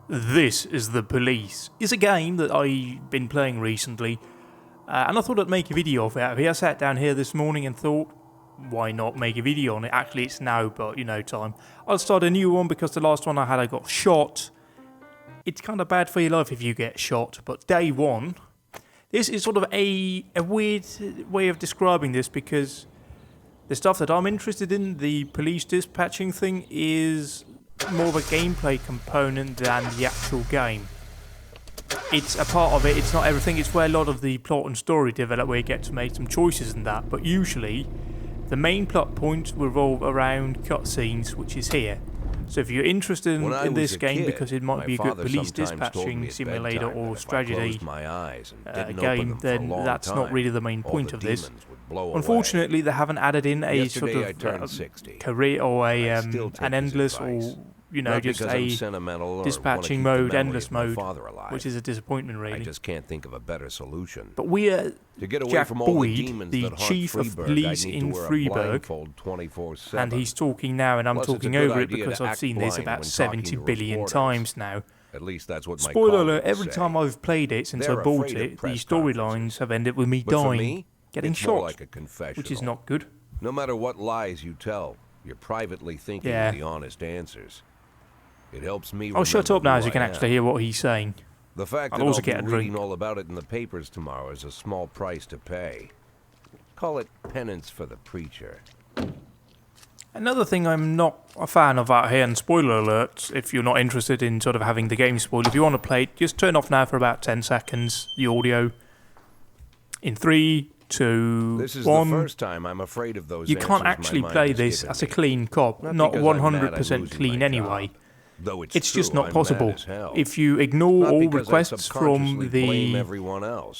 This is The Police. It's a game that I've been playing recently, and I thought I'd make a video of it out here. I sat down here this morning and thought, why not make a video on it? Actually, it's now, but time. I'll start a new one because the last one I had, I got shot. It's kind of bad for your life if you get shot, but day one, this is sort of a weird way of describing this because the stuff that I'm interested in, the police dispatching thing, is more of a gameplay component than the actual game. It's a part of it, it's not everything, it's where a lot of the plot and story develop, where you get to make some choices and that, but usually the main plot points revolve around cutscenes, which is here. So if you're interested in this game because it might be a good police dispatching simulator or strategy game, then that's not really the main point of this. Unfortunately, they haven't added in a sort of career or an endless or just a dispatching mode, endless mode, which is a disappointment really. I just can't think of a better solution. But we are Jack Boyd, the chief of police in Freiburg, and he's talking now, and I'm talking over it because I've seen this about 70 billion times now. At least that's what my spoiler alert, every time I've played it since I bought it, the storylines have ended with me dying, getting shot, which is not good. No matter what lies you tell, you're privately thinking of the honest answers. It helps me. I'll shut up now, as you can actually hear what he's saying. The fact that I'll be reading all about it in the papers tomorrow is a small price to pay. Call it penance for the preacher. Another thing I'm not a fan of out here, and spoiler alert, if you're not interested in sort of having the game spoiled, if you want to play it, just turn off now for about 10 seconds, the audio. In 3, 2, 1. This is the first time I'm afraid of those. You can't actually play this as a clean cop, not 100% clean anyway. It's just not possible. If you ignore all requests from the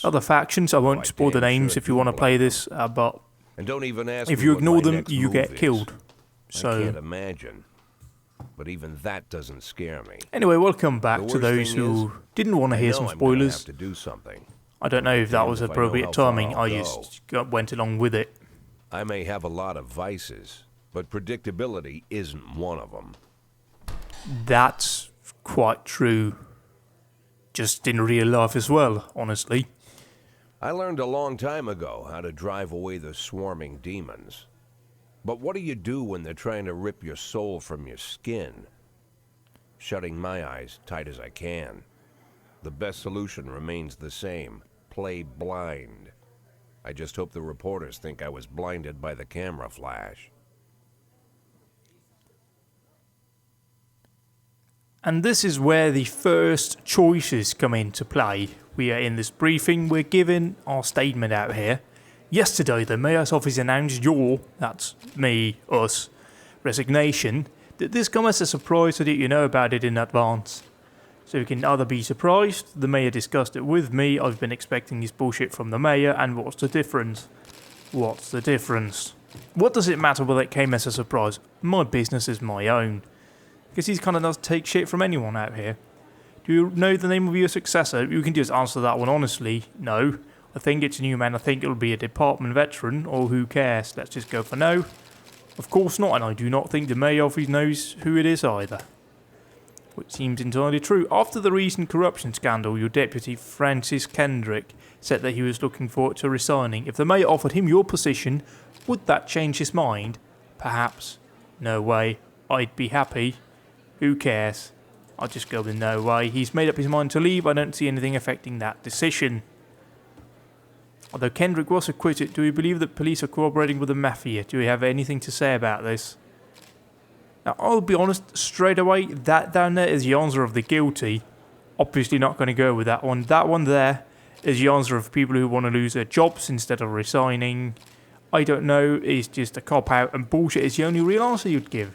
other factions, I won't spoil the names if you want to play this, but if you ignore them, you get killed. So, I can't imagine. But even that doesn't scare me. Anyway, welcome back to those who didn't want to hear some spoilers. I don't know if that was appropriate timing, I just went along with it. I may have a lot of vices, but predictability isn't one of them. That's quite true. Just in real life as well, honestly. I learned a long time ago how to drive away the swarming demons. But what do you do when they're trying to rip your soul from your skin? Shutting my eyes tight as I can. The best solution remains the same. Play blind. I just hope the reporters think I was blinded by the camera flash. And this is where the first choices come into play. We are in this briefing, we're given our statement out here. Yesterday, the Mayor's office announced that's me, us, resignation. Did this come as a surprise or did you know about it in advance? So you can either be surprised, the Mayor discussed it with me, I've been expecting this bullshit from the Mayor, and what's the difference? What's the difference? What does it matter whether it came as a surprise? My business is my own. Because he's kind of does take shit from anyone out here. Do you know the name of your successor? You can just answer that one honestly. No. I think it's a new man. I think it'll be a department veteran, or who cares? Let's just go for no. Of course not, and I do not think the Mayor office knows who it is either. Which seems entirely true. After the recent corruption scandal, your deputy, Francis Kendrick, said that he was looking forward to resigning. If the Mayor offered him your position, would that change his mind? Perhaps. No way. I'd be happy. Who cares? I'll just go with no way. He's made up his mind to leave. I don't see anything affecting that decision. Although Kendrick was acquitted, do we believe that police are cooperating with the mafia? Do we have anything to say about this? Now, I'll be honest, straight away, that down there is the answer of the guilty. Obviously not going to go with that one. That one there is the answer of people who want to lose their jobs instead of resigning. I don't know, it's just a cop-out, and bullshit is the only real answer you'd give.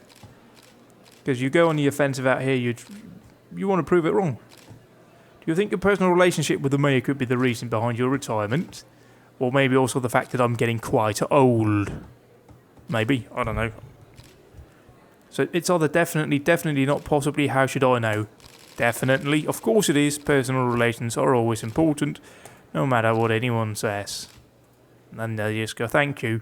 Because you go on the offensive out here, you want to prove it wrong. Do you think your personal relationship with the Mayor could be the reason behind your retirement? Or maybe also the fact that I'm getting quite old? Maybe, I don't know. So it's either definitely not, possibly, how should I know? Definitely, of course it is, personal relations are always important, no matter what anyone says. And they just go, thank you.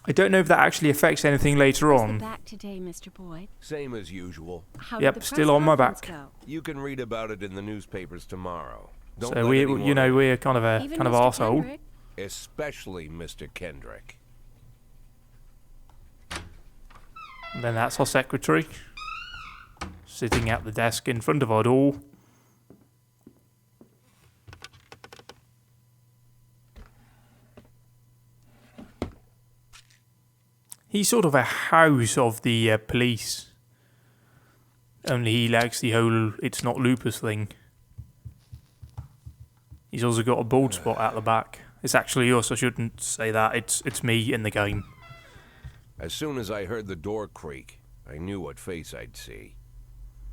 I don't know if that actually affects anything later on. Back today, Mr. Boyd. Same as usual. How yep, did the still on my back. go? You can read about it in the newspapers tomorrow. Don't So let we, anyone you know, in. we're kind of a Even kind of Mr. arsehole. Kendrick? Especially Mr. Kendrick. And then that's our secretary, sitting at the desk in front of our door. He's sort of a house of the police. Only he lacks the whole "it's not lupus" thing. He's also got a bald spot at the back. It's actually us. I shouldn't say that. It's me in the game. As soon as I heard the door creak, I knew what face I'd see.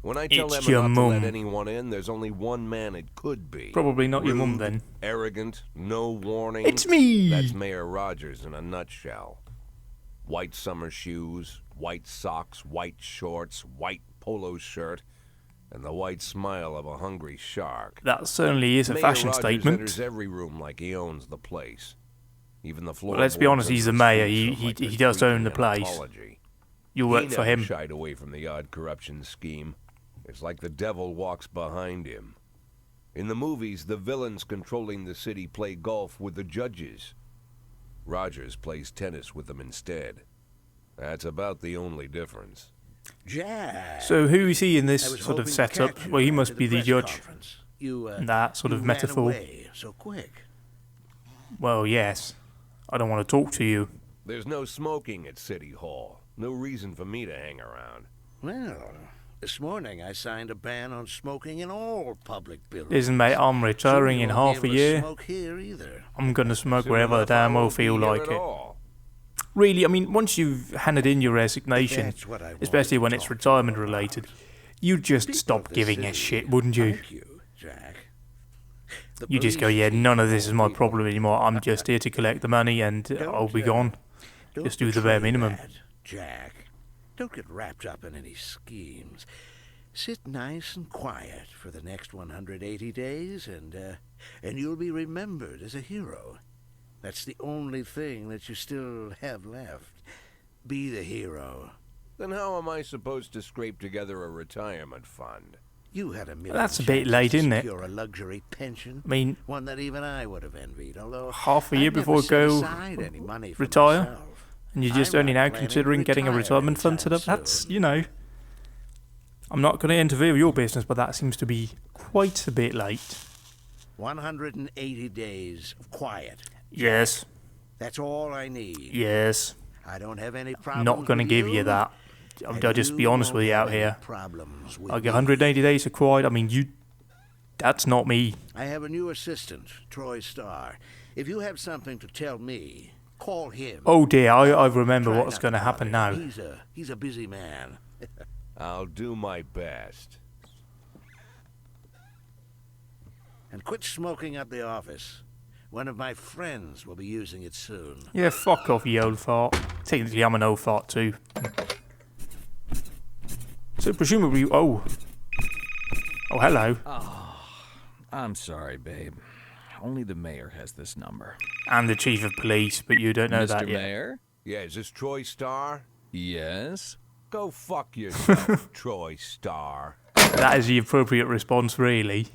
When I tell It's Emma your not to let mum. anyone in, there's only one man it could be. Probably not your mum Rude, then. Arrogant, no warning. It's me! That's Mayor Rogers in a nutshell. White summer shoes, white socks, white shorts, white polo shirt, and the white smile of a hungry shark. That certainly is a Mayor fashion Rogers statement. enters every room like he owns the place. Even the floor. Well, let's be honest, he's the mayor. He does own the place. You work for him. Shied away from the odd corruption scheme. It's like the devil walks behind him. In the movies, the villains controlling the city play golf with the judges. Rogers plays tennis with them instead. That's about the only difference. Jack. So who is he in I this was sort of hoping to setup? catch you Well, he after must be the press judge. conference. You, That sort of you metaphor. ran away so quick. Well, yes. I don't want to talk to you. There's no smoking at City Hall. No reason for me to hang around. Well, this morning I signed a ban on smoking in all public buildings. Listen, mate, I'm retiring in Soon you won't half be a able to year. Smoke here either. I'm going to smoke Soon wherever the enough, I damn well won't be feel here like at it. all. Really, I mean, once you've handed in your resignation, That's what I wanted especially to when it's talk to you retirement about. related, you'd just People stop of the giving a city shit, wouldn't you? like you, Jack. The You just go, police yeah, chief none of this is my people problem anymore. I'm just here to collect the money and Don't, I'll be gone. Don't Just do the bare betray minimum. that, Jack. Don't get wrapped up in any schemes. Sit nice and quiet for the next 180 days, and you'll be remembered as a hero. That's the only thing that you still have left. Be the hero. Then how am I supposed to scrape together a retirement fund? You had a million That's a bit chances late, to isn't it? secure a luxury pension. I mean, One that even I would have envied, although half a year I'd never before I set go aside any money for retire, myself. and you're just I'm only not now planning to considering getting a retire retirement fund set anytime up. That's, soon. you know, I'm not going to interfere with your business, but that seems to be quite a bit late. 180 days of quiet. Yes, That's all I need. yes. I don't have any problems. Not going to with give you that. and I'll just be you honest with you won't out have any here. Problems with Like me. 180 days of quiet. I mean, that's not me. I have a new assistant, Troy Starr. If you have something to tell me, call him. Oh dear, I remember Try what's not going to happen now. bother. He's a busy man. I'll do my best. And quit smoking at the office. One of my friends will be using it soon. Yeah, fuck off, you old fart. Technically, I'm an old fart too. So presumably, oh, hello. I'm sorry, babe. Only the mayor has this number. And the chief of police, but you don't know Mr. that yet. Mayor? Yeah, is this Troy Starr? Yes? Go fuck yourself, Troy Starr. That is the appropriate response, really.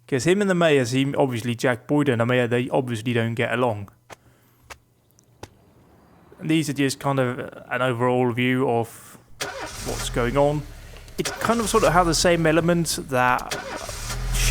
Because him and the mayor seem, obviously Jack Boyd and the mayor, they obviously don't get along. And these are just kind of an overall view of what's going on. It kind of sort of has the same elements that,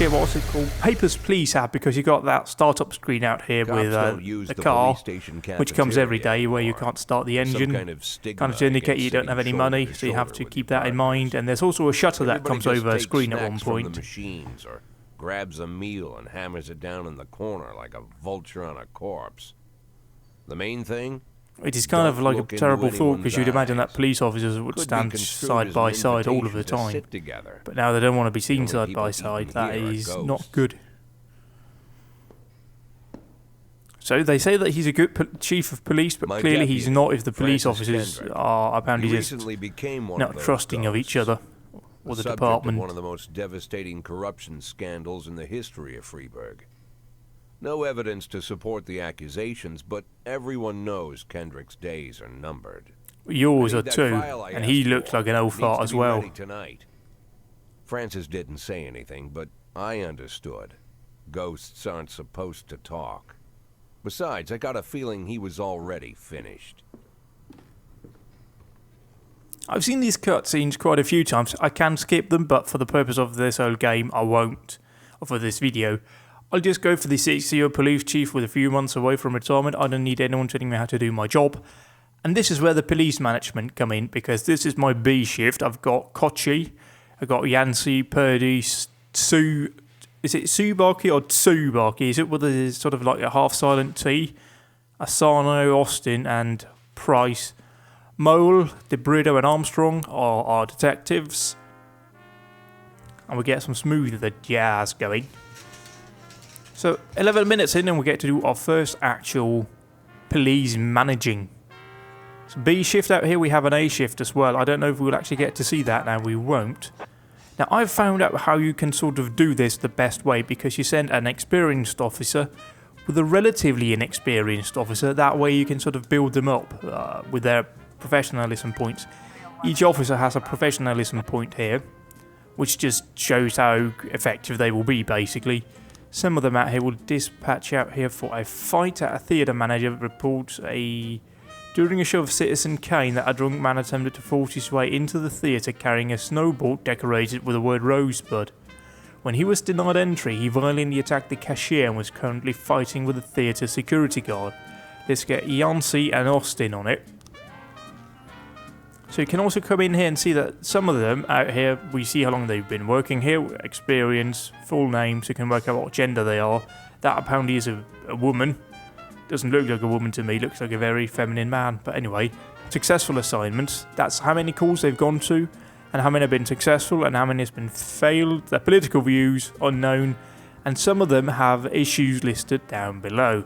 what's it called? Papers, Please have, because you got that startup screen out here Cops with don't use the the car, police station which comes every cafeteria day where you anymore. can't start the Some engine. kind of stigma Kind of to indicate against you don't have any sitting money, shoulder to so you have shoulder to with keep your that in partners. mind. And there's also a shutter that Everybody comes just over a takes screen at one snacks from the point. machines or grabs a meal and hammers it down in the corner like a vulture on a corpse. The main thing? It is kind Don't of like a look into terrible thought because you'd anyone's imagine that eyes. police officers would Could be stand construed side as by an side all of the invitation to time. sit together. But now they don't want to be seen only side people by eating side. That here are is not ghosts. good. So they say that he's a good chief of police, but My clearly he's deputy, not if the police Francis officers Kendrick. are apparently He just recently became one not of those trusting of each ghosts, other or the subject department. of one of the most devastating corruption scandals in the history of Freeburg. No evidence to support the accusations, but everyone knows Kendrick's days are numbered. Yours I are need that too, file I and he asked looks for. like an old Needs fart to as be well. ready tonight. Francis didn't say anything, but I understood. Ghosts aren't supposed to talk. Besides, I got a feeling he was already finished. I've seen these cutscenes quite a few times. I can skip them, but for the purpose of this whole game, I won't. Or for this video, I'll just go for the 60-year police chief with a few months away from retirement. I don't need anyone telling me how to do my job. And this is where the police management come in, because this is my B shift. I've got Kochi, I've got Yancey, Purdy, Sue. Is it Tsubaki or Tsubaki? Is it with a sort of like a half-silent T? Asano, Austin, and Price. Mole, DeBrito, and Armstrong are our detectives. And we get some smoother jazz going. So 11 minutes in and we get to do our first actual police managing. So B shift out here, we have an A shift as well. I don't know if we'll actually get to see that now, we won't. Now I've found out how you can sort of do this the best way, because you send an experienced officer with a relatively inexperienced officer. That way you can sort of build them up with their professionalism points. Each officer has a professionalism point here, which just shows how effective they will be, basically. Some of them out here will dispatch out here for a fight at a theatre. Manager reports during a show of Citizen Kane that a drunk man attempted to force his way into the theatre carrying a snowball decorated with the word Rosebud. When he was denied entry, he violently attacked the cashier and was currently fighting with the theatre security guard. Let's get Yancey and Austin on it. So you can also come in here and see that some of them out here, we see how long they've been working here, experience, full names, so you can work out what gender they are. That apparently is a woman. Doesn't look like a woman to me, looks like a very feminine man. But anyway, successful assignments, that's how many calls they've gone to, and how many have been successful, and how many has been failed. Their political views, unknown, and some of them have issues listed down below.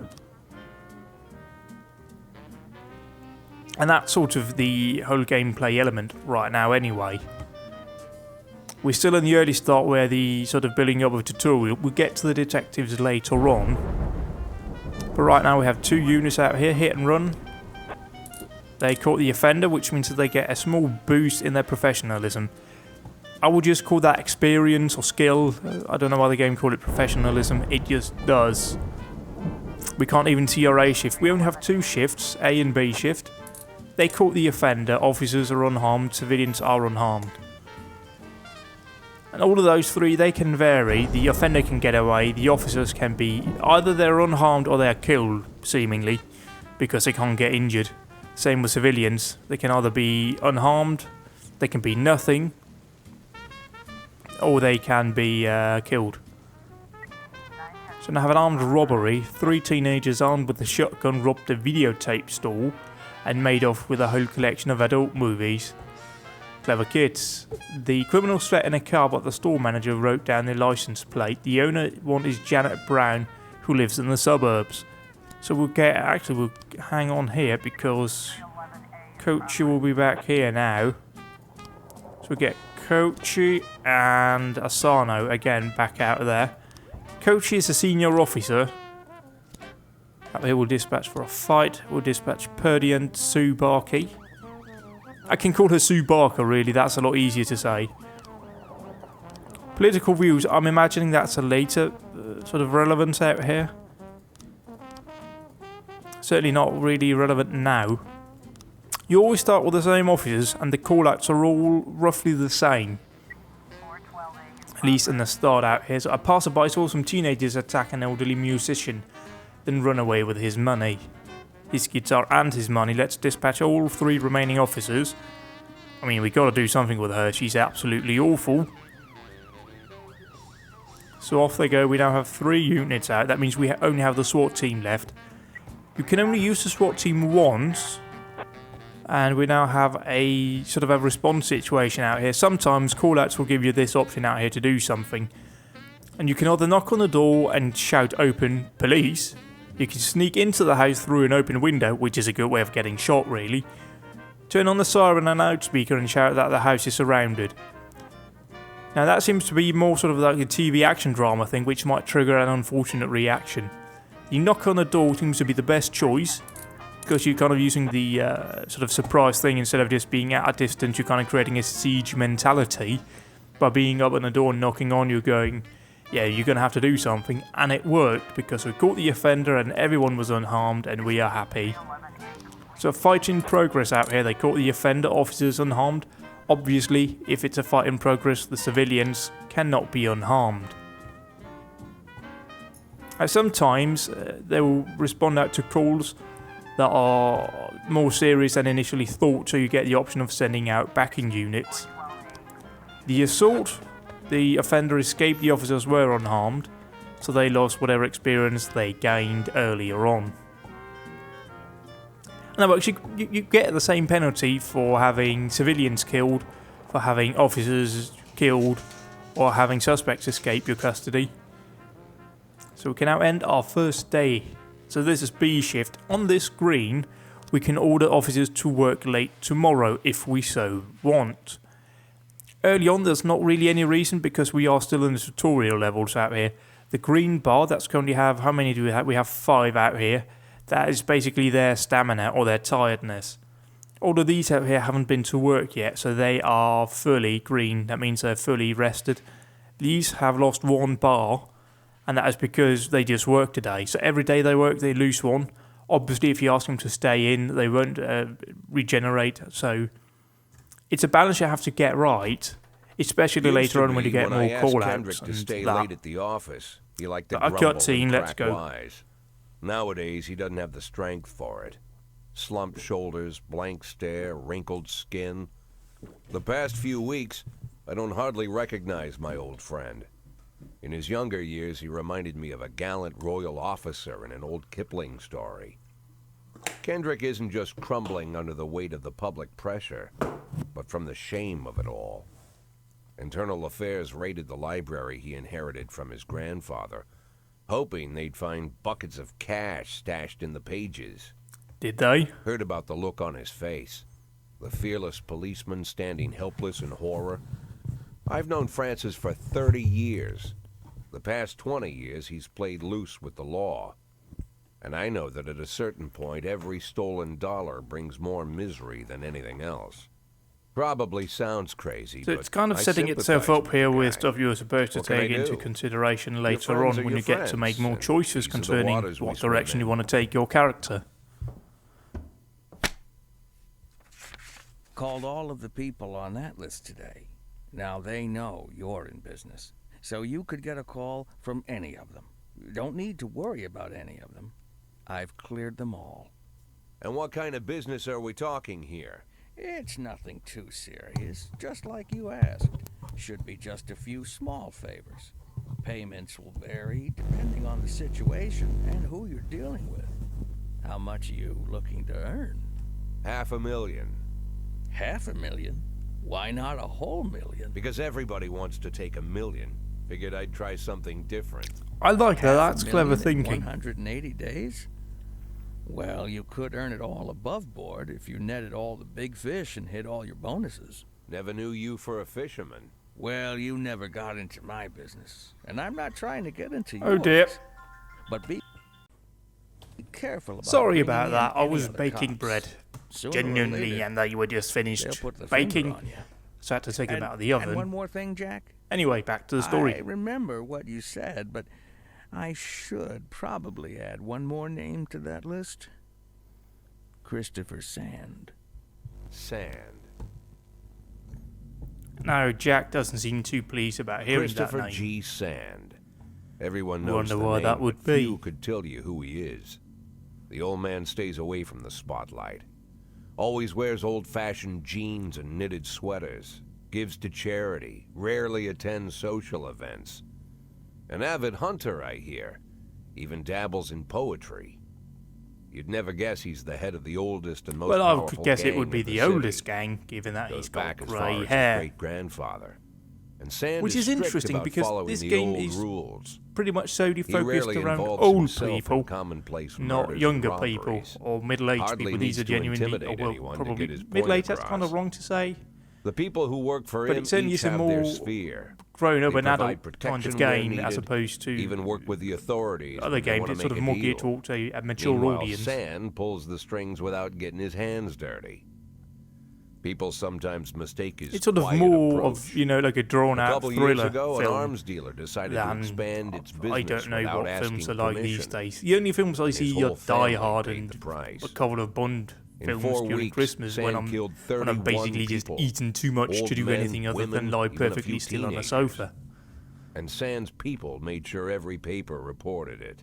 And that's sort of the whole gameplay element right now anyway. We're still in the early start where the sort of building up of tutorial. We'll get to the detectives later on. But right now we have two units out here, hit and run. They caught the offender, which means that they get a small boost in their professionalism. I would just call that experience or skill. I don't know why the game called it professionalism. It just does. We can't even see our A shift. We only have two shifts, A and B shift. They caught the offender, officers are unharmed, civilians are unharmed. And all of those three, they can vary. The offender can get away, the officers can be, either they're unharmed or they're killed, seemingly, because they can't get injured. Same with civilians, they can either be unharmed, they can be nothing, or they can be killed. So now have an armed robbery. 3 teenagers armed with a shotgun robbed a videotape store and made off with a whole collection of adult movies. Clever kids. The criminals fled in a car, but the store manager wrote down their license plate. The owner one is Janet Brown, who lives in the suburbs. So we'll hang on here because Kochi will be back here now. So we get Kochi and Asano again back out of there. Kochi is a senior officer. Up here we'll dispatch for a fight. We'll dispatch Purdy and Tsubaki. I can call her Tsubaka, really, that's a lot easier to say. Political views, I'm imagining that's a later sort of relevance out here. Certainly not really relevant now. You always start with the same officers and the call-outs are all roughly the same. At least in the start out here. So a passerby saw some teenagers attack an elderly musician, then run away with his money. His guitar and his money. Let's dispatch all 3 remaining officers. I mean, we gotta do something with her. She's absolutely awful. So off they go. We now have 3 units out. That means we only have the SWAT team left. You can only use the SWAT team once. And we now have a sort of a response situation out here. Sometimes callouts will give you this option out here to do something. And you can either knock on the door and shout open police. You can sneak into the house through an open window, which is a good way of getting shot, really. Turn on the siren and loudspeaker and shout that the house is surrounded. Now that seems to be more sort of like a TV action drama thing, which might trigger an unfortunate reaction. You knock on the door seems to be the best choice, because you're kind of using the sort of surprise thing instead of just being at a distance. You're kind of creating a siege mentality. by being up on the door and knocking on you going, yeah, you're going to have to do something. And it worked because we caught the offender and everyone was unharmed and we are happy. So fight in progress out here. They caught the offender, officers unharmed. Obviously, if it's a fight in progress, the civilians cannot be unharmed. Sometimes they will respond out to calls that are more serious than initially thought, so you get the option of sending out backing units. The assault, the offender escaped, the officers were unharmed, so they lost whatever experience they gained earlier on. No, actually, you get the same penalty for having civilians killed, for having officers killed, or having suspects escape your custody. So we can now end our first day. So this is B shift. On this screen, we can order officers to work late tomorrow if we so want. Early on, there's not really any reason because we are still in the tutorial levels out here. The green bar, that's currently have, how many do we have? We have 5 out here. That is basically their stamina or their tiredness. All of these out here haven't been to work yet, so they are fully green. That means they're fully rested. These have lost 1 bar, and that is because they just work today. So every day they work, they lose 1. Obviously, if you ask them to stay in, they won't regenerate. So it's a balance you have to get right, especially later on when you get more call-outs to stay late at the office, he liked to a grumble cutscene, and let's crack go. wise. Nowadays, he doesn't have the strength for it. Slumped shoulders, blank stare, wrinkled skin. The past few weeks, I don't hardly recognize my old friend. In his younger years, he reminded me of a gallant royal officer in an old Kipling story. Kendrick isn't just crumbling under the weight of the public pressure, but from the shame of it all. Internal Affairs raided the library he inherited from his grandfather, hoping they'd find buckets of cash stashed in the pages. Did they? Heard about the look on his face. The fearless policeman standing helpless in horror. I've known Francis for 30 years. The past 20 years he's played loose with the law. And I know that at a certain point every stolen dollar brings more misery than anything else. Probably sounds crazy, So but it's kind of I setting itself sympathize up here the with guy. stuff you're supposed to What can I take into do? consideration later friends on are when your you get to make friends, more and choices these are the concerning waters we what swim direction in. you want to take your character. Called all of the people on that list today. Now they know you're in business, so you could get a call from any of them. You don't need to worry about any of them. I've cleared them all. And what kind of business are we talking here? It's nothing too serious, just like you asked. Should be just a few small favors. Payments will vary depending on the situation and who you're dealing with. How much are you looking to earn? $500,000. $500,000? Why not a whole million? Because everybody wants to take $1 million. Figured I'd try something different. I like that. That's clever $500,000 in thinking. 180 days? Well, you could earn it all above board if you netted all the big fish and hit all your bonuses. Never knew you for a fisherman. Well, you never got into my business, and I'm not trying to get into yours. Oh dear. But be careful about Sorry bringing about in that. I any was other baking cops. bread. Sooner or Genuinely, later, and they were just they'll finished put the finger baking. on you. So I had to take them And- out of the And one oven. more thing, Jack. Anyway, back to the story. I remember what you said, but I should probably add one more name to that list. Christopher Sand. Sand. No, Jack doesn't seem too pleased about hearing that Christopher name. G. Sand. Everyone knows Wonder the why name, that would but be. few could tell you who he is. The old man stays away from the spotlight. Always wears old-fashioned jeans and knitted sweaters. Gives to charity. Rarely attends social events. An avid hunter, I hear. Even dabbles in poetry. You'd never guess he's the head of the oldest and most Well, I powerful would guess it gang would be in the city. oldest gang, given that Goes he's got back as far grey as his hair. great-grandfather. And Sand Which is strict interesting about because following this the game old is rules. Pretty much solely He focused rarely around involves old himself in people, commonplace not murders younger and people robberies. or middle-aged Hardly people. needs These are to genuinely, intimidate well, anyone to probably get his point middle-aged. That's across. kind of wrong to say. The people who work for But him it certainly each is a have their more sphere. Grown up They and provide adult kind protection of where game as needed, opposed to even work with the authorities. other when they games. wanna It's sort make of a more geared deal. towards a mature Meanwhile, audience. Sand pulls the strings without getting his hands dirty. People sometimes mistake his It's sort of quiet more approach. of, you know, like a A drawn-out couple years thriller ago, an film. arms dealer decided to Than expand its business I don't know without what asking films are like these permission. days. The only films I His see whole are Die family Hard paid and the price. a couple of Bond In films 4 during weeks, Christmas when Sam killed I'm 31 basically just people. eating too much Old to do men, anything other women, than lie even a few perfectly still on a teenagers. sofa. And Sand's people made sure every paper reported it.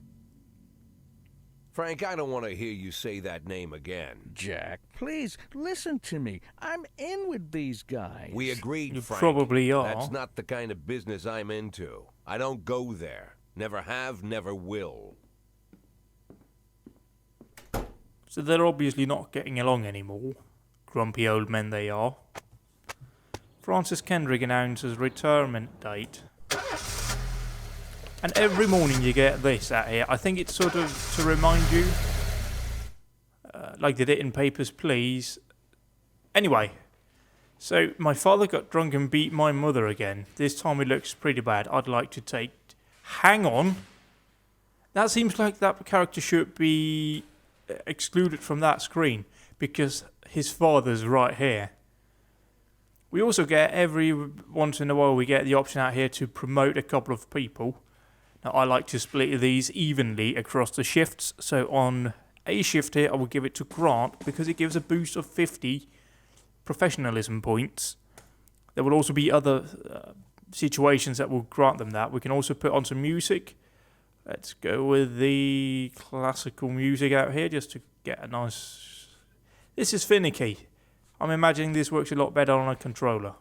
Frank, I don't want to hear you say that name again. Jack, please listen to me. I'm in with these guys. We agreed, You Frank. probably are. That's not the kind of business I'm into. I don't go there. Never have, never will. So they're obviously not getting along anymore. Grumpy old men they are. Francis Kendrick announces retirement date. And every morning you get this out here. I think it's sort of to remind you, like they did in Papers, Please. Anyway, so my father got drunk and beat my mother again. This time it looks pretty bad. I'd like to take... Hang on. That seems like that character should be excluded from that screen because his father's right here. We also get every once in a while we get the option out here to promote a couple of people. Now I like to split these evenly across the shifts. So on a shift here I will give it to Grant because it gives a boost of 50 professionalism points. There will also be other situations that will grant them that. We can also put on some music. Let's go with the classical music out here just to get a nice... This is finicky. I'm imagining this works a lot better on a controller.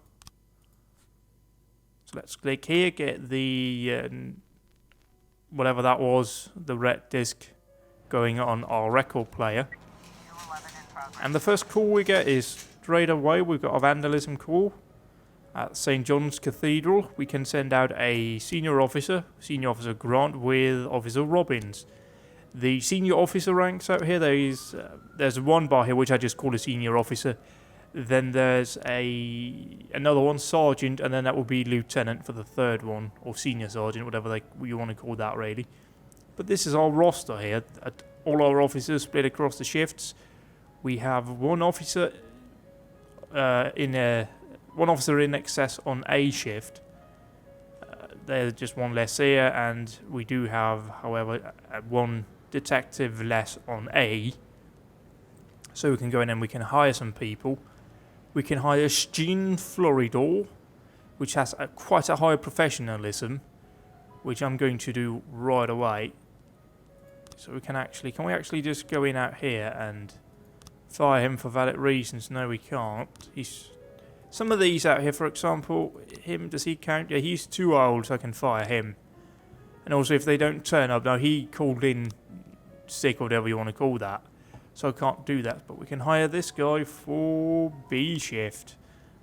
So let's click here, get the... whatever that was, the red disc going on our record player. And the first call we get is straight away, we've got a vandalism call. At St. John's Cathedral, we can send out a Senior Officer Grant with Officer Robbins. The Senior Officer ranks out here, there's one bar here which I just call a Senior Officer. Then there's another one, Sergeant, and then that will be Lieutenant for the third one, or Senior Sergeant, whatever you want to call that really. But this is our roster here, all our officers split across the shifts. We have one officer one officer in excess on A shift. There's just one less here, and we do have, however, one detective less on A. So we can go in and we can hire some people. We can hire Jean Floridor, which has quite a high professionalism, which I'm going to do right away. So we can we actually just go in out here and fire him for valid reasons? No, we can't. Some of these out here, for example, does he count? Yeah, he's too old, so I can fire him. And also, if they don't turn up, now he called in sick or whatever you want to call that, so I can't do that. But we can hire this guy for B shift,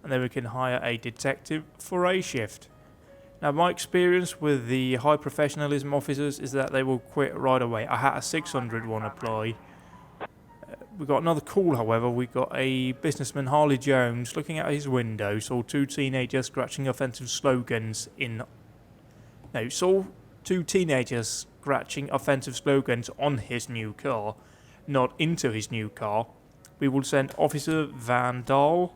and then we can hire a detective for A shift. Now, my experience with the high professionalism officers is that they will quit right away. I had a 600 one apply. We got another call, however. We got a businessman, Harley Jones, looking out his window, saw two teenagers scratching offensive slogans saw two teenagers scratching offensive slogans on his new car, not into his new car. We will send Officer Van Dahl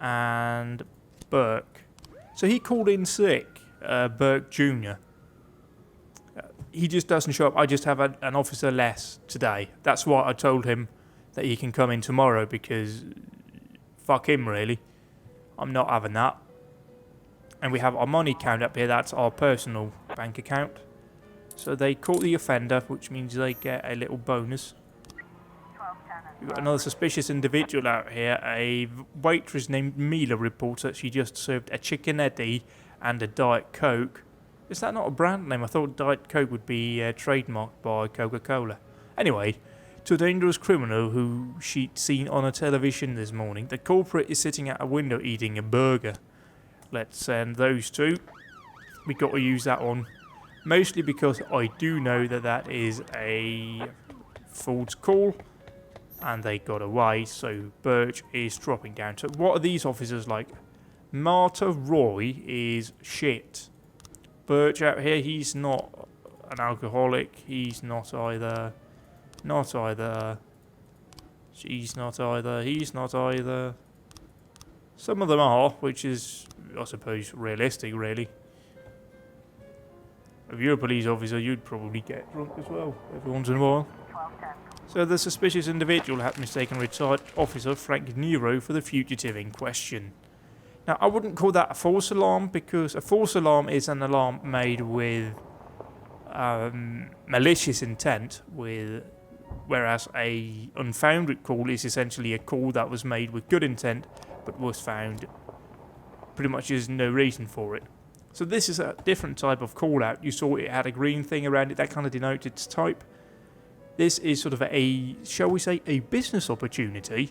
and Burke. So he called in sick, Burke Jr. He just doesn't show up. I just have an officer less today. That's why I told him that he can come in tomorrow, because fuck him really. I'm not having that. And we have our money count up here. That's our personal bank account. So they caught the offender, which means they get a little bonus. We've got another suspicious individual out here. A waitress named Mila reports that she just served a chicken Eddie and a Diet Coke. Is that not a brand name? I thought Diet Coke would be trademarked by Coca-Cola. Anyway, to a dangerous criminal who she'd seen on a television this morning. The culprit is sitting at a window eating a burger. Let's send those two. We got to use that one. Mostly because I do know that is a false call. And they got away, so Birch is dropping down. So what are these officers like? Marta Roy is shit. Birch out here, he's not an alcoholic. He's not either. Not either. She's not either. He's not either. Some of them are, which is, I suppose, realistic, really. If you're a police officer, you'd probably get drunk as well, every once in a while. So the suspicious individual had mistaken retired officer Frank Nero for the fugitive in question. Now, I wouldn't call that a false alarm, because a false alarm is an alarm made with malicious intent, whereas a unfounded call is essentially a call that was made with good intent, but was found pretty much there's no reason for it. So this is a different type of call out. You saw it had a green thing around it that kind of denoted its type. This is sort of a, shall we say, a business opportunity.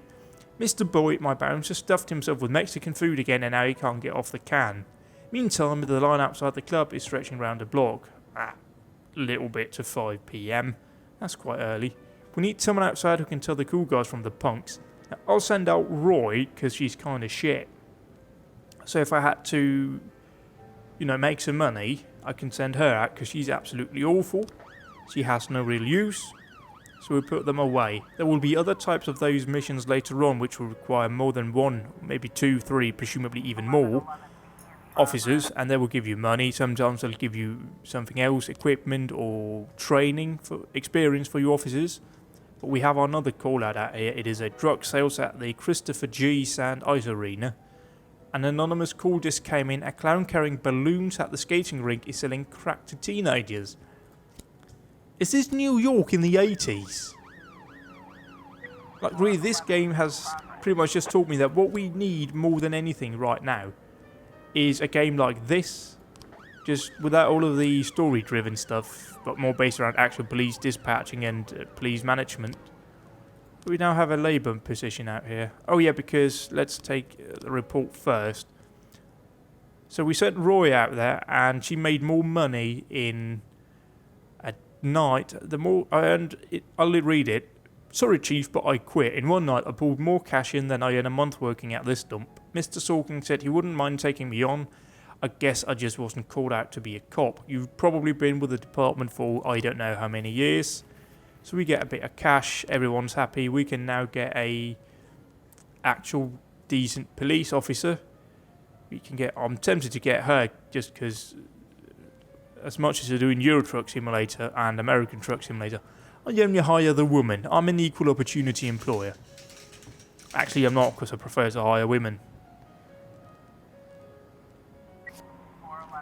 Mr. Boyd, my bouncer, stuffed himself with Mexican food again and now he can't get off the can. Meantime, the line outside the club is stretching around the block at a little bit to 5 PM. That's quite early. We need someone outside who can tell the cool guys from the punks. Now, I'll send out Roy because she's kind of shit. So if I had to, make some money, I can send her out because she's absolutely awful. She has no real use. So we put them away. There will be other types of those missions later on which will require more than one, maybe 2, 3, presumably even more officers, and they will give you money. Sometimes they'll give you something else, equipment or training for experience for your officers. But we have another call out here. It is a drug sales at the Christopher G. Sand Ice Arena. An anonymous call just came in. A clown carrying balloons at the skating rink is selling crack to teenagers. Is this New York in the 80s? Like, really, this game has pretty much just taught me that what we need more than anything right now is a game like this, just without all of the story-driven stuff, but more based around actual police dispatching and police management. We now have a labour position out here. Oh yeah, because let's take the report first. So we sent Roy out there, and she made more money in a night. The more I earned, I'll read it. Sorry, Chief, but I quit. In one night, I pulled more cash in than I earned a month working at this dump. Mr. Sorkin said he wouldn't mind taking me on. I guess I just wasn't called out to be a cop. You've probably been with the department for I don't know how many years. So we get a bit of cash. Everyone's happy. We can now get a actual decent police officer. We can get. I'm tempted to get her just because, as much as I do in Euro Truck Simulator and American Truck Simulator, I only hire the woman. I'm an equal opportunity employer. Actually, I'm not, because I prefer to hire women.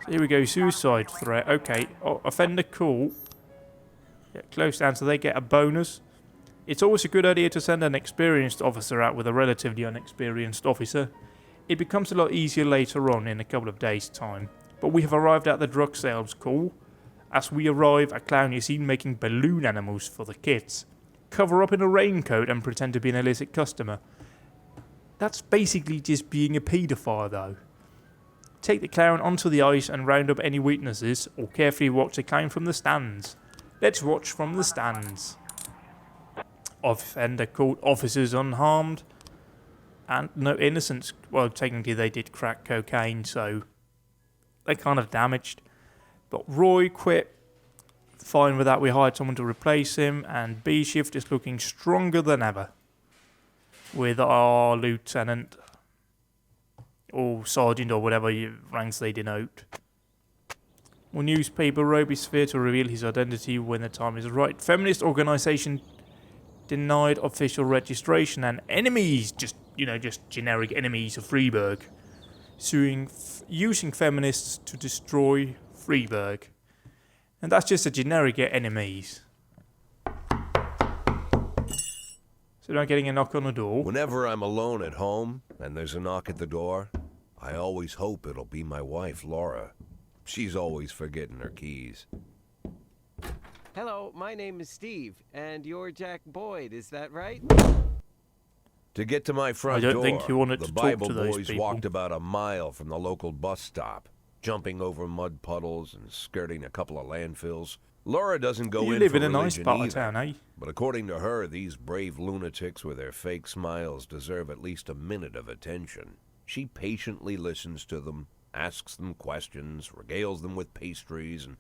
So here we go, suicide threat. Okay, offender call. Get close down so they get a bonus. It's always a good idea to send an experienced officer out with a relatively unexperienced officer. It becomes a lot easier later on in a couple of days' time. But we have arrived at the drug sales call. As we arrive, a clown is seen making balloon animals for the kids. Cover up in a raincoat and pretend to be an illicit customer. That's basically just being a paedophile, though. Take the clown onto the ice and round up any weaknesses, or carefully watch the clown from the stands. Let's watch from the stands. Offender caught, officers unharmed, and no innocents. Well, technically they did crack cocaine, so they kind of damaged. But Roy quit. Fine with that, we hired someone to replace him, and B shift is looking stronger than ever. With our lieutenant, or sergeant, or whatever ranks they denote. More newspaper, Robisphere to reveal his identity when the time is right. Feminist organisation denied official registration, and enemies, just generic enemies of Freiburg, using feminists to destroy Freiburg. And that's just a generic enemies. So now getting a knock on the door. Whenever I'm alone at home and there's a knock at the door, I always hope it'll be my wife, Laura. She's always forgetting her keys. Hello, my name is Steve, and you're Jack Boyd, is that right? To get to my front I don't door, think you wanted the to talk Bible to those boys people. walked about a mile from the local bus stop, jumping over mud puddles and skirting a couple of landfills. Laura doesn't go You in live for in a nice religion part of either. town, eh? But according to her, these brave lunatics with their fake smiles deserve at least a minute of attention. She patiently listens to them, asks them questions, regales them with pastries, and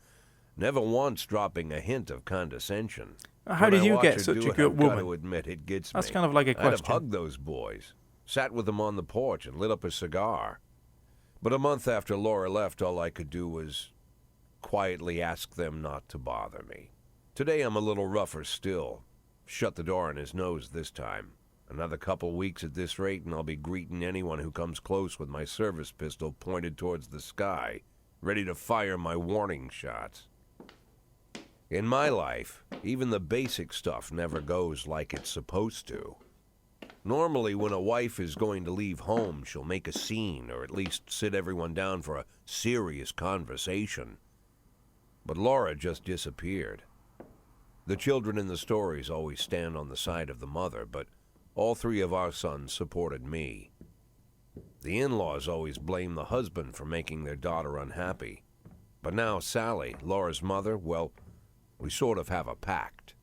never once dropping a hint of condescension. How When did I you watch get her such do a it, good I've got woman? to admit, it gets That's me. kind of like a I'd have question. hugged those boys. Sat with them on the porch and lit up a cigar. But a month after Laura left, all I could do was quietly ask them not to bother me. Today I'm a little rougher still. Shut the door on his nose this time. Another couple weeks at this rate and I'll be greeting anyone who comes close with my service pistol pointed towards the sky, ready to fire my warning shots. In my life, even the basic stuff never goes like it's supposed to. Normally, when a wife is going to leave home, she'll make a scene or at least sit everyone down for a serious conversation. But Laura just disappeared. The children in the stories always stand on the side of the mother, but all three of our sons supported me. The in-laws always blame the husband for making their daughter unhappy. But now Sally, Laura's mother, well, we sort of have a pact.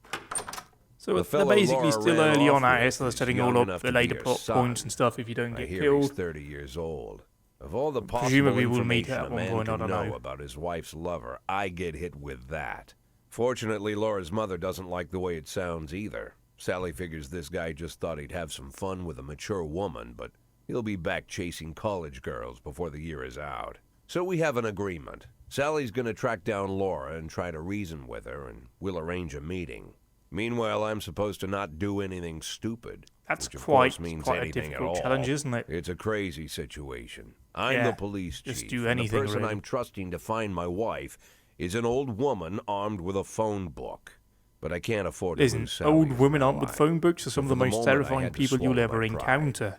So The they're fellow basically Laura still ran early off on out with here, so they're is setting young all enough up to the be later your plot son. points and stuff if you don't I get hear killed. he's 30 years old. Of all the possible Presumably we'll meet information at a one man point, I can don't know know. about his wife's lover, I get hit with that. Fortunately, Laura's mother doesn't like the way it sounds either. Sally figures this guy just thought he'd have some fun with a mature woman, but he'll be back chasing college girls before the year is out. So we have an agreement. Sally's gonna track down Laura and try to reason with her, and we'll arrange a meeting. Meanwhile, I'm supposed to not do anything stupid. That's which of quite course means a anything at difficult all. challenge, isn't it? It's a crazy situation. I'm Yeah, the police chief. just do and anything, the person really. I'm trusting to find my wife is an old woman armed with a phone book. But I can't afford to Listen, lose Sally old from women my armed with life. phone books are some So of the for the most moment, I terrifying had to people you'll swallow ever my pride. encounter.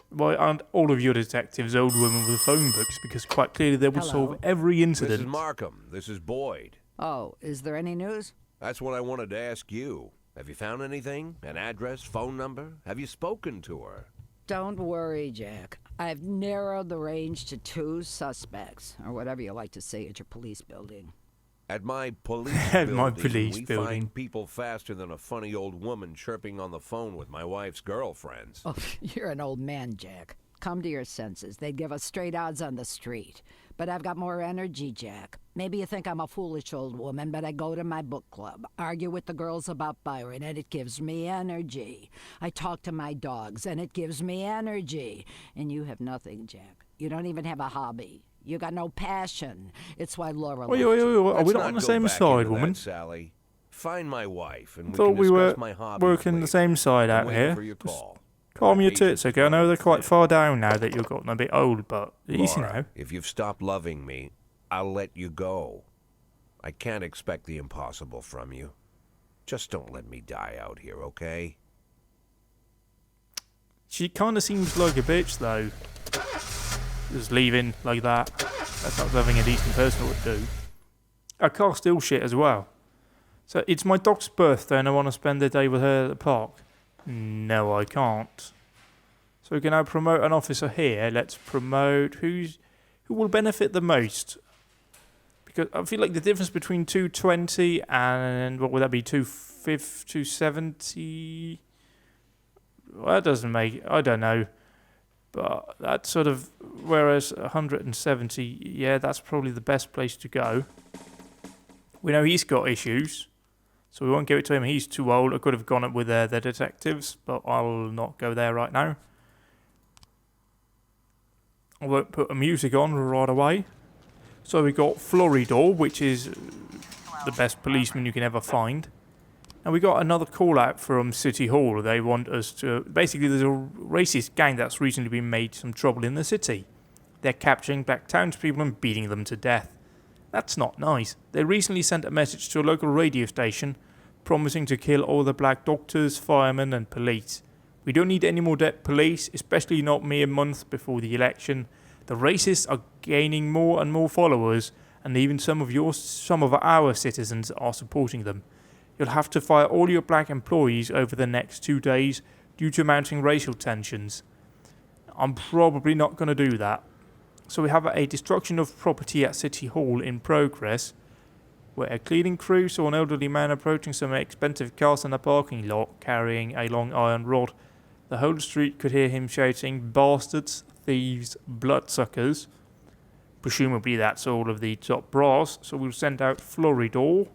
Why aren't all of your detectives old women with phone books? Because quite clearly they will solve Hello. every Mrs. incident. Markham, this is Boyd. Oh, is there any news? That's what I wanted to ask you. Have you found anything? An address, phone number? Have you spoken to her? Don't worry, Jack. I've narrowed the range to 2 suspects, or whatever you like to say at your police building. At my police At building, my police we building. find people faster than a funny old woman chirping on the phone with my wife's girlfriends. Oh, you're an old man, Jack. Come to your senses. They'd give us straight odds on the street. But I've got more energy, Jack. Maybe you think I'm a foolish old woman, but I go to my book club, argue with the girls about Byron, and it gives me energy. I talk to my dogs, and it gives me energy. And you have nothing, Jack. You don't even have a hobby. You got no passion. It's why Laura Wait, left you. are we Let's not on the go same back side, into woman? that, Sally. Find my wife, and we Thought can we were discuss my hobbies working the later. same side I'm out waiting here. for your Just call. calm your Patience tits, okay? I know they're quite is far down now that you've gotten a bit old, but easy Laura, now. if you've stopped loving me, I'll let you go. I can't expect the impossible from you. Just don't let me die out here, okay? She kind of seems like a bitch, though. Just leaving like that. That's not something a decent person would do. I can't steal shit as well. So it's my dog's birthday and I want to spend the day with her at the park. No, I can't. So we can now promote an officer here. Let's promote who will benefit the most. Because I feel like the difference between 220 and what would that be, 270? Well, that doesn't make, I don't know. But that's sort of, whereas 170, yeah, that's probably the best place to go. We know he's got issues, so we won't give it to him. He's too old. I could have gone up with the detectives, but I'll not go there right now. I won't put the music on right away. So we got Floridor, which is the best policeman you can ever find. And we got another call out from City Hall. They want us to... Basically, there's a racist gang that's recently been made some trouble in the city. They're capturing black townspeople and beating them to death. That's not nice. They recently sent a message to a local radio station promising to kill all the black doctors, firemen and police. We don't need any more dead police, especially not mere month before the election. The racists are gaining more and more followers, and even some of our citizens are supporting them. You'll have to fire all your black employees over the next 2 days due to mounting racial tensions. I'm probably not going to do that. So we have a destruction of property at City Hall in progress, where a cleaning crew saw an elderly man approaching some expensive cars in a parking lot carrying a long iron rod. The whole street could hear him shouting, "Bastards, thieves, bloodsuckers." Presumably that's all of the top brass, so we'll send out Floridor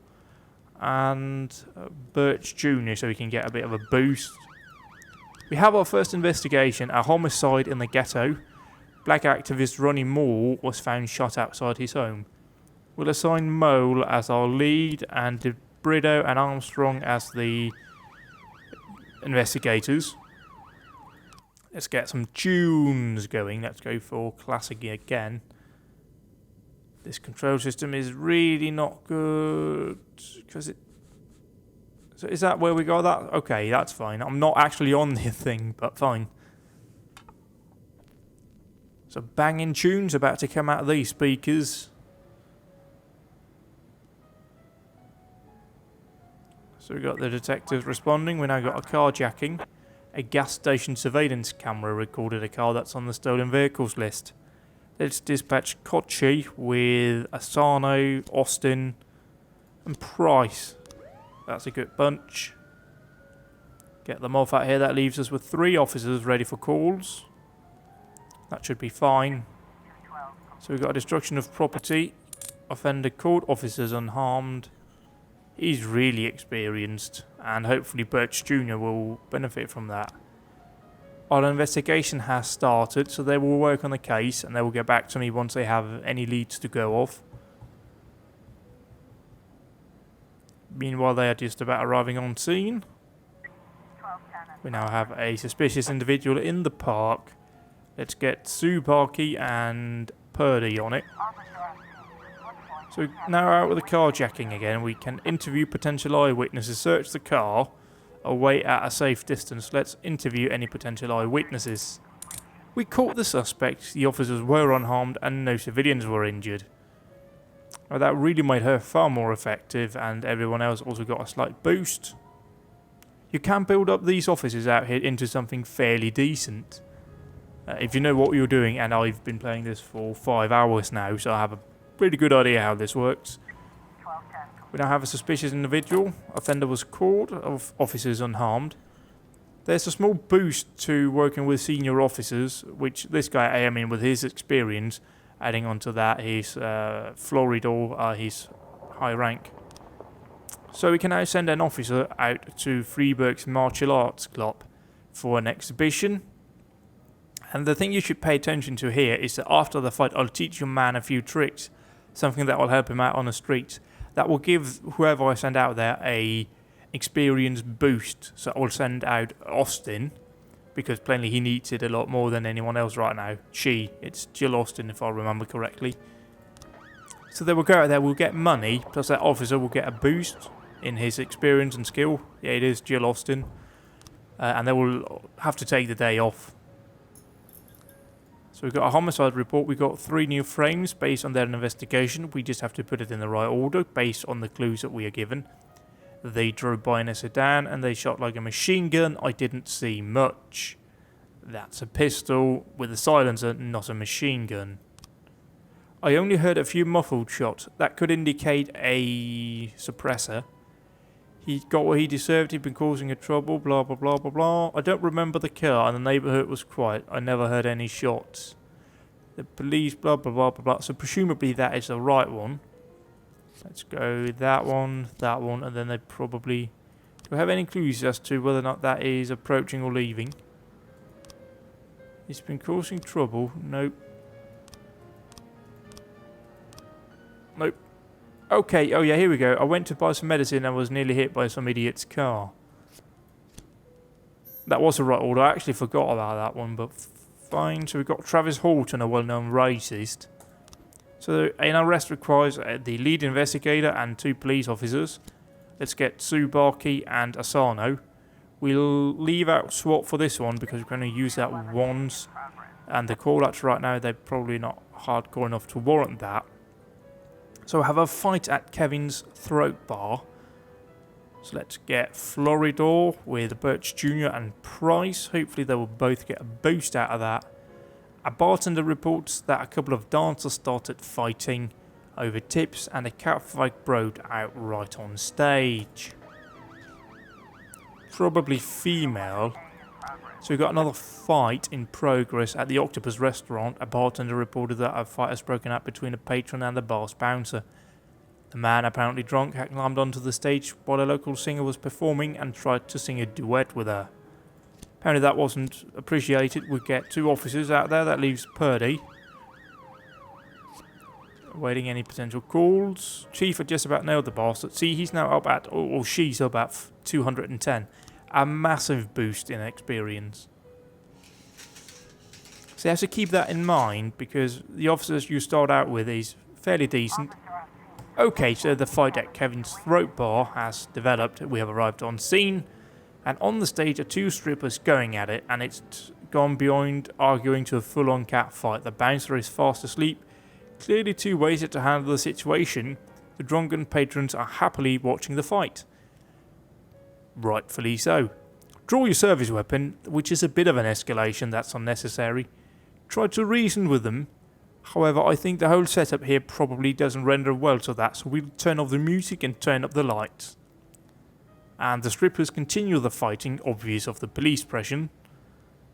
and Birch Jr. so we can get a bit of a boost. We have our first investigation, a homicide in the ghetto. Black activist Ronnie Moore was found shot outside his home. We'll assign Mole as our lead and DeBrito and Armstrong as the investigators. Let's get some tunes going. Let's go for classic again. This control system is really not good because it. So is that where we got that? Okay, that's fine. I'm not actually on the thing, but fine. So banging tunes about to come out of these speakers. So we got the detectives responding. We now got a carjacking. A gas station surveillance camera recorded a car that's on the stolen vehicles list. Let's dispatch Kochi with Asano, Austin, and Price. That's a good bunch. Get them off out here. That leaves us with 3 officers ready for calls. That should be fine. So we've got a destruction of property. Offender caught, officers unharmed. He's really experienced, and hopefully Birch Jr. will benefit from that. Our investigation has started, so they will work on the case and they will get back to me once they have any leads to go off. Meanwhile, they are just about arriving on scene. We now have a suspicious individual in the park. Let's get Tsubaki and Purdy on it. So now out with the carjacking again. We can interview potential eyewitnesses, search the car, away at a safe distance. Let's interview any potential eyewitnesses. We caught the suspect, the officers were unharmed and no civilians were injured. Well, that really made her far more effective, and everyone else also got a slight boost. You can build up these officers out here into something fairly decent. If you know what you're doing, and I've been playing this for 5 hours now, so I have a pretty good idea how this works. We now have a suspicious individual. Offender was caught, of officers unharmed. There's a small boost to working with senior officers, which this guy aiming with his experience, adding on to that his Floridor, his high rank. So we can now send an officer out to Freeburg's Martial Arts Club for an exhibition. And the thing you should pay attention to here is that after the fight, I'll teach your man a few tricks. Something that will help him out on the streets. That will give whoever I send out there a experience boost. So I'll send out Austin, because plainly he needs it a lot more than anyone else right now. It's Jill Austin if I remember correctly. So they will go out there, we'll get money, plus that officer will get a boost in his experience and skill. Yeah, it is Jill Austin. And they will have to take the day off. So we've got a homicide report. We've got 3 new frames based on their investigation. We just have to put it in the right order based on the clues that we are given. They drove by in a sedan and they shot like a machine gun. I didn't see much. That's a pistol with a silencer, not a machine gun. I only heard a few muffled shots. That could indicate a suppressor. He got what he deserved. He'd been causing a trouble, blah, blah, blah, blah, blah. I don't remember the car, and the neighbourhood was quiet. I never heard any shots. The police, blah, blah, blah, blah, blah. So presumably that is the right one. Let's go that one, and then they probably... Do we have any clues as to whether or not that is approaching or leaving? It's been causing trouble. Nope. Nope. Okay, oh yeah, here we go. I went to buy some medicine and was nearly hit by some idiot's car. That was the right order. I actually forgot about that one, but fine. So we've got Travis Horton, a well-known racist. So an arrest requires the lead investigator and 2 police officers. Let's get Tsubaki and Asano. We'll leave out SWAT for this one because we're going to use that once. And the call-outs right now, they're probably not hardcore enough to warrant that. So we'll have a fight at Kevin's Throat Bar. So let's get Floridor with Birch Jr. and Price. Hopefully they will both get a boost out of that. A bartender reports that a couple of dancers started fighting over tips and a catfight broke out right on stage. Probably female. So we've got another fight in progress at the Octopus restaurant. A bartender reported that a fight has broken out between a patron and the bar's bouncer. The man, apparently drunk, had climbed onto the stage while a local singer was performing and tried to sing a duet with her. Apparently that wasn't appreciated. We get 2 officers out there. That leaves Purdy. Awaiting any potential calls. Chief had just about nailed the bastard. See, he's now up at, or she's up at 210. A massive boost in experience. So you have to keep that in mind, because the officers you start out with is fairly decent. Okay, so the fight at Kevin's throat bar has developed. We have arrived on scene. And on the stage are 2 strippers going at it, and it's gone beyond arguing to a full-on cat fight. The bouncer is fast asleep. Clearly too wasted to handle the situation. The drunken patrons are happily watching the fight. Rightfully so. Draw your service weapon, which is a bit of an escalation that's unnecessary. Try to reason with them. However, I think the whole setup here probably doesn't render well to that, so we'll turn off the music and turn up the lights. And the strippers continue the fighting, oblivious of the police presence.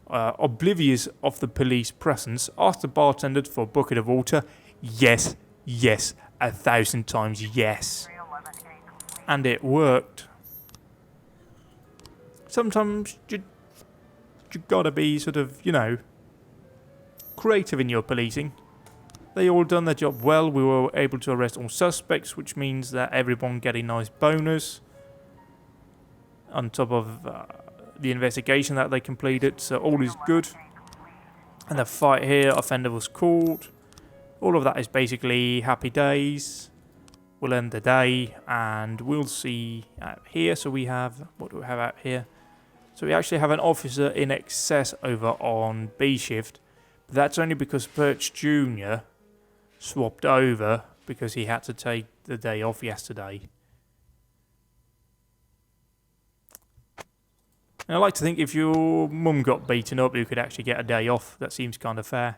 Oblivious of the police presence. Ask the bartender for a bucket of water. Yes, yes, 1,000 times yes. And it worked. Sometimes you gotta be sort of, creative in your policing. They all done their job well. We were able to arrest all suspects, which means that everyone get a nice bonus on top of the investigation that they completed. So all is good. And the fight here, offender was caught. All of that is basically happy days. We'll end the day and we'll see out here. So we have, what do we have out here? So we actually have an officer in excess over on B shift. But that's only because Perch Jr. swapped over because he had to take the day off yesterday. And I like to think if your mum got beaten up, you could actually get a day off. That seems kind of fair.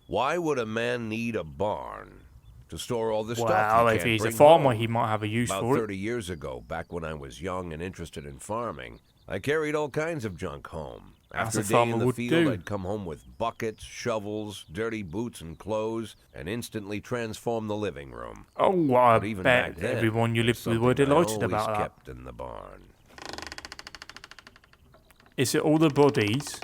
Why would a man need a barn to store all the stuff Well, he if can't he's a bring farmer, home? he might have a use About for 30 years ago, back when I was young and interested in farming, I carried all kinds of junk home. As After a a day farmer in the would field, do. I'd come home with buckets, shovels, dirty boots and clothes, and instantly transform the living room. it. Oh, I But even back bet then, everyone you there's lived with were something I delighted always about that. kept in the barn. Is it all the bodies?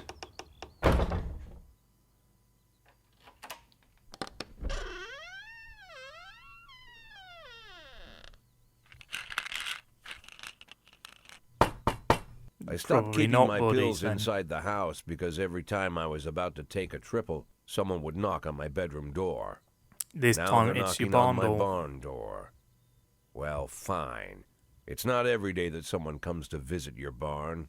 I stopped Probably keeping not my bodies, pills then. inside the house because every time I was about to take a triple, someone would knock on my bedroom door. This Now time they're it's your knocking on barn my door. barn door. Well, fine. It's not every day that someone comes to visit your barn.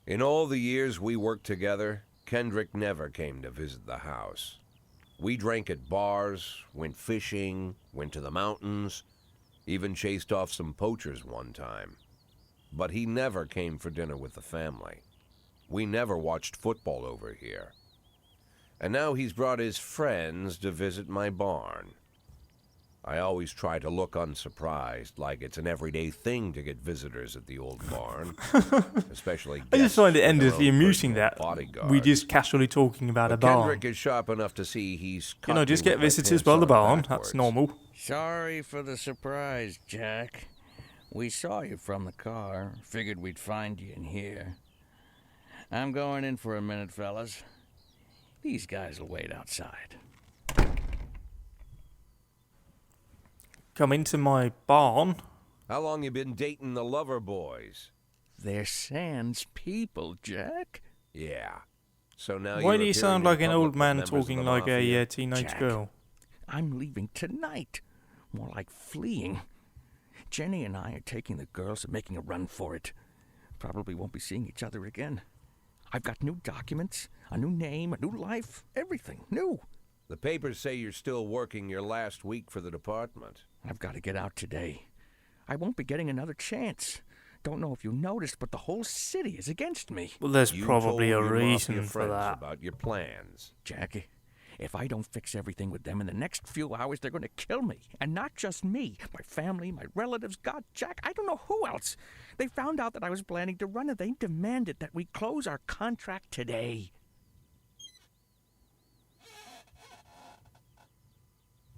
In all the years we worked together, Kendrick never came to visit the house. We drank at bars, went fishing, went to the mountains, even chased off some poachers one time. But he never came for dinner with the family. We never watched football over here. And now he's brought his friends to visit my barn. I always try to look unsurprised, like it's an everyday thing to get visitors at the old barn. Especially I just find it guests with their endlessly own amusing personal that bodyguards. we just casually talking about a But barn. Kendrick is sharp enough to see he's Just cocking get with my visitors pants by the on barn. backwards. That's normal. Sorry for the surprise, Jack. We saw you from the car. Figured we'd find you in here. I'm going in for a minute, fellas. These guys will wait outside. Come into my barn. How long you been dating the lover boys? They're Sans people, Jack. Yeah. So now Why you're do you appearing sound in like an public old with man members of talking the like a mafia? teenage Jack. girl? I'm leaving tonight. More like fleeing. Jenny and I are taking the girls and making a run for it. Probably won't be seeing each other again. I've got new documents, a new name, a new life, everything new. The papers say you're still working your last week for the department. I've got to get out today. I won't be getting another chance. Don't know if you noticed, but the whole city is against me. Well, there's You probably a told your mafia reason for friends that. about your plans. Jackie, if I don't fix everything with them in the next few hours, they're going to kill me. And not just me. My family, my relatives, God, Jack, I don't know who else. They found out that I was planning to run and they demanded that we close our contract today.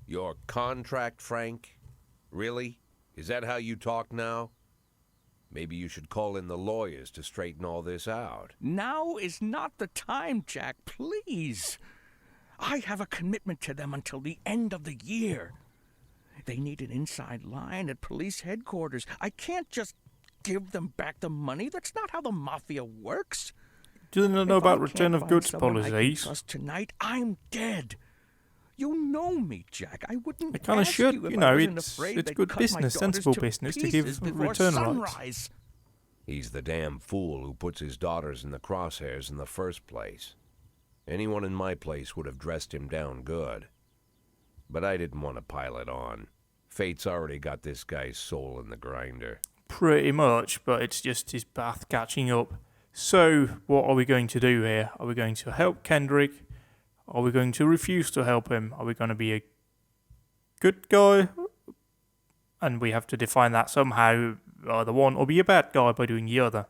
Your contract, Frank? Really? Is that how you talk now? Maybe you should call in the lawyers to straighten all this out. Now is not the time, Jack, please. I have a commitment to them until the end of the year. They need an inside line at police headquarters. I can't just give them back the money. That's not how the mafia works. Do they not know If I about return can't of find goods someone I can policies? trust tonight, I'm dead. You know me, Jack. I wouldn't They kinda ask should, you if you I know, wasn't it's afraid they'd good cut my business, daughters sensible to business to give pieces before return rights. sunrise. He's the damn fool who puts his daughters in the crosshairs in the first place. Anyone in my place would have dressed him down good. But I didn't want to pile it on. Fate's already got this guy's soul in the grinder. Pretty much, but it's just his path catching up. So, what are we going to do here? Are we going to help Kendrick? Are we going to refuse to help him? Are we going to be a good guy? And we have to define that somehow, either one, or be a bad guy by doing the other.